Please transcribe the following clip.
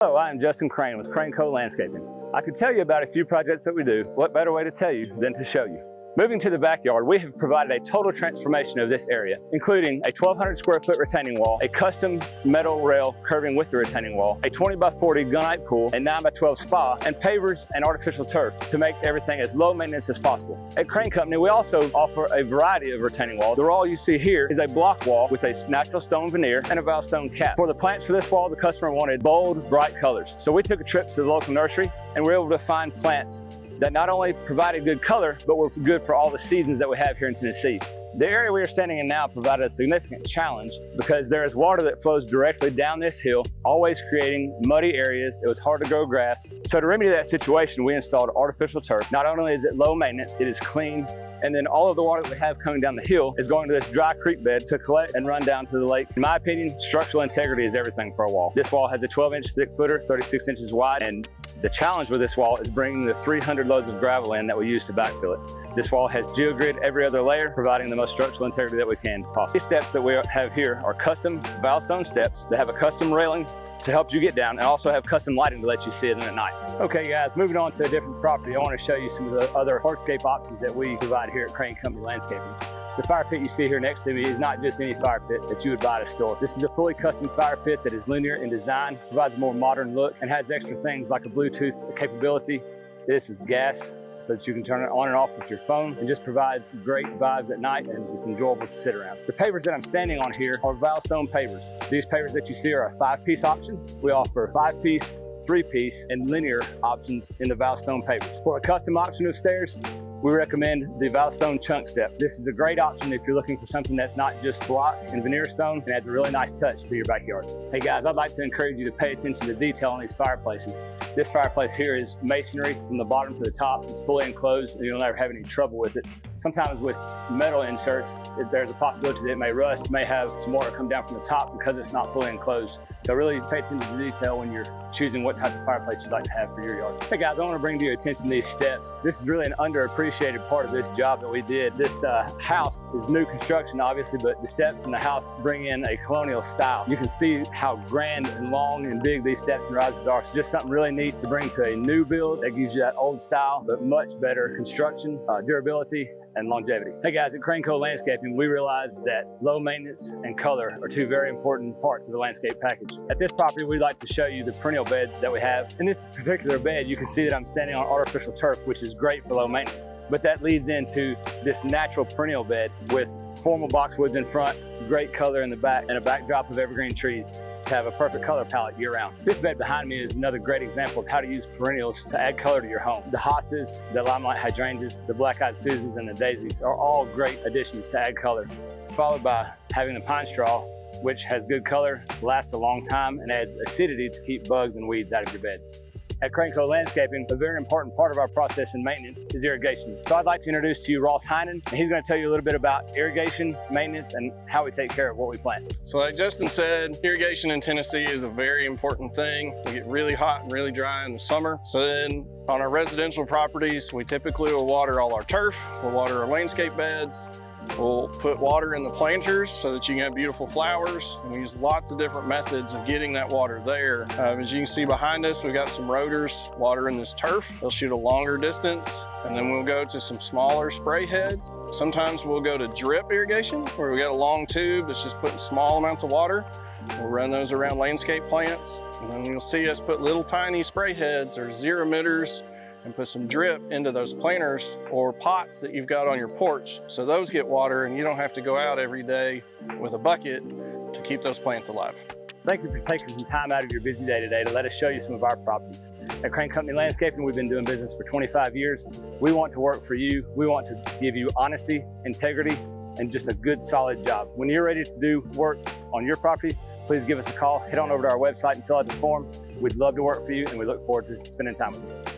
Hello, I am Justin Crain with Crain Co Landscaping. I could tell you about a few projects that we do. What better way to tell you than to show you? Moving to the backyard, we have provided a total transformation of this area, including a 1,200 square foot retaining wall, a custom metal rail curving with the retaining wall, a 20 by 40 gunite pool, a 9 by 12 spa, and pavers and artificial turf to make everything as low maintenance as possible. At Crain Company, we also offer a variety of retaining walls. The wall you see here is a block wall with a natural stone veneer and a valve stone cap. For the plants for this wall, the customer wanted bold, bright colors. So we took a trip to the local nursery and we were able to find plants that not only provided good color, but were good for all the seasons that we have here in Tennessee. The area we are standing in now provided a significant challenge because there is water that flows directly down this hill, always creating muddy areas. It was hard to grow grass. So to remedy that situation, we installed artificial turf. Not only is it low maintenance, it is clean, and then all of the water that we have coming down the hill is going to this dry creek bed to collect and run down to the lake. In my opinion, structural integrity is everything for a wall. This wall has a 12-inch thick footer, 36 inches wide, and the challenge with this wall is bringing the 300 loads of gravel in that we use to backfill it. This wall has geogrid every other layer, providing the most structural integrity that we can possible. These steps that we have here are custom valve stone steps that have a custom railing to help you get down and also have custom lighting to let you see it in at night. Okay guys, moving on to a different property, I want to show you some of the other hardscape options that we provide here at Crain Company Landscaping. The fire pit you see here next to me is not just any fire pit that you would buy at a store. This is a fully custom fire pit that is linear in design, provides a more modern look, and has extra things like a Bluetooth capability. This is gas, so that you can turn it on and off with your phone, and just provides great vibes at night and just enjoyable to sit around. The pavers that I'm standing on here are valve stone pavers. These pavers that you see are a 5-piece option. We offer 5-piece, 3-piece, and linear options in the valve stone pavers. For a custom option of stairs, we recommend the valve stone chunk step. This is a great option if you're looking for something that's not just block and veneer stone and adds a really nice touch to your backyard. Hey guys, I'd like to encourage you to pay attention to detail on these fireplaces. This fireplace here is masonry from the bottom to the top. It's fully enclosed and you'll never have any trouble with it. Sometimes with metal inserts, there's a possibility that it may rust, may have some water come down from the top because it's not fully enclosed. So really pay attention to detail when you're choosing what type of fireplace you'd like to have for your yard. Hey guys, I want to bring to your attention these steps. This is really an underappreciated part of this job that we did. This house is new construction obviously, but the steps in the house bring in a colonial style. You can see how grand and long and big these steps and risers are. So just something really neat to bring to a new build that gives you that old style, but much better construction, durability, and longevity. Hey guys, at Crain Co Landscaping, we realize that low maintenance and color are two very important parts of the landscape package. At this property, we'd like to show you the perennial beds that we have. In this particular bed, you can see that I'm standing on artificial turf, which is great for low maintenance. But that leads into this natural perennial bed with formal boxwoods in front, great color in the back, and a backdrop of evergreen trees to have a perfect color palette year-round. This bed behind me is another great example of how to use perennials to add color to your home. The hostas, the limelight hydrangeas, the black-eyed Susans, and the daisies are all great additions to add color, followed by having the pine straw, which has good color, lasts a long time, and adds acidity to keep bugs and weeds out of your beds. At Crain Co Landscaping, a very important part of our process in maintenance is irrigation. So I'd like to introduce to you Ross Heinen, and he's going to tell you a little bit about irrigation, maintenance, and how we take care of what we plant. So like Justin said, irrigation in Tennessee is a very important thing. We get really hot and really dry in the summer. So then on our residential properties, we typically will water all our turf, we'll water our landscape beds, we'll put water in the planters so that you can have beautiful flowers. And we use lots of different methods of getting that water there. As you can see behind us, we've got some rotors watering this turf. They'll shoot a longer distance, and then we'll go to some smaller spray heads. Sometimes we'll go to drip irrigation, where we got a long tube that's just putting small amounts of water. We'll run those around landscape plants, and then you'll see us put little tiny spray heads or zero emitters and put some drip into those planters or pots that you've got on your porch, so those get water and you don't have to go out every day with a bucket to keep those plants alive. Thank you for taking some time out of your busy day today to let us show you some of our properties. At Crain Company Landscaping, we've been doing business for 25 years. We want to work for you. We want to give you honesty, integrity, and just a good, solid job. When you're ready to do work on your property, please give us a call. Head on over to our website and fill out the form. We'd love to work for you, and we look forward to spending time with you.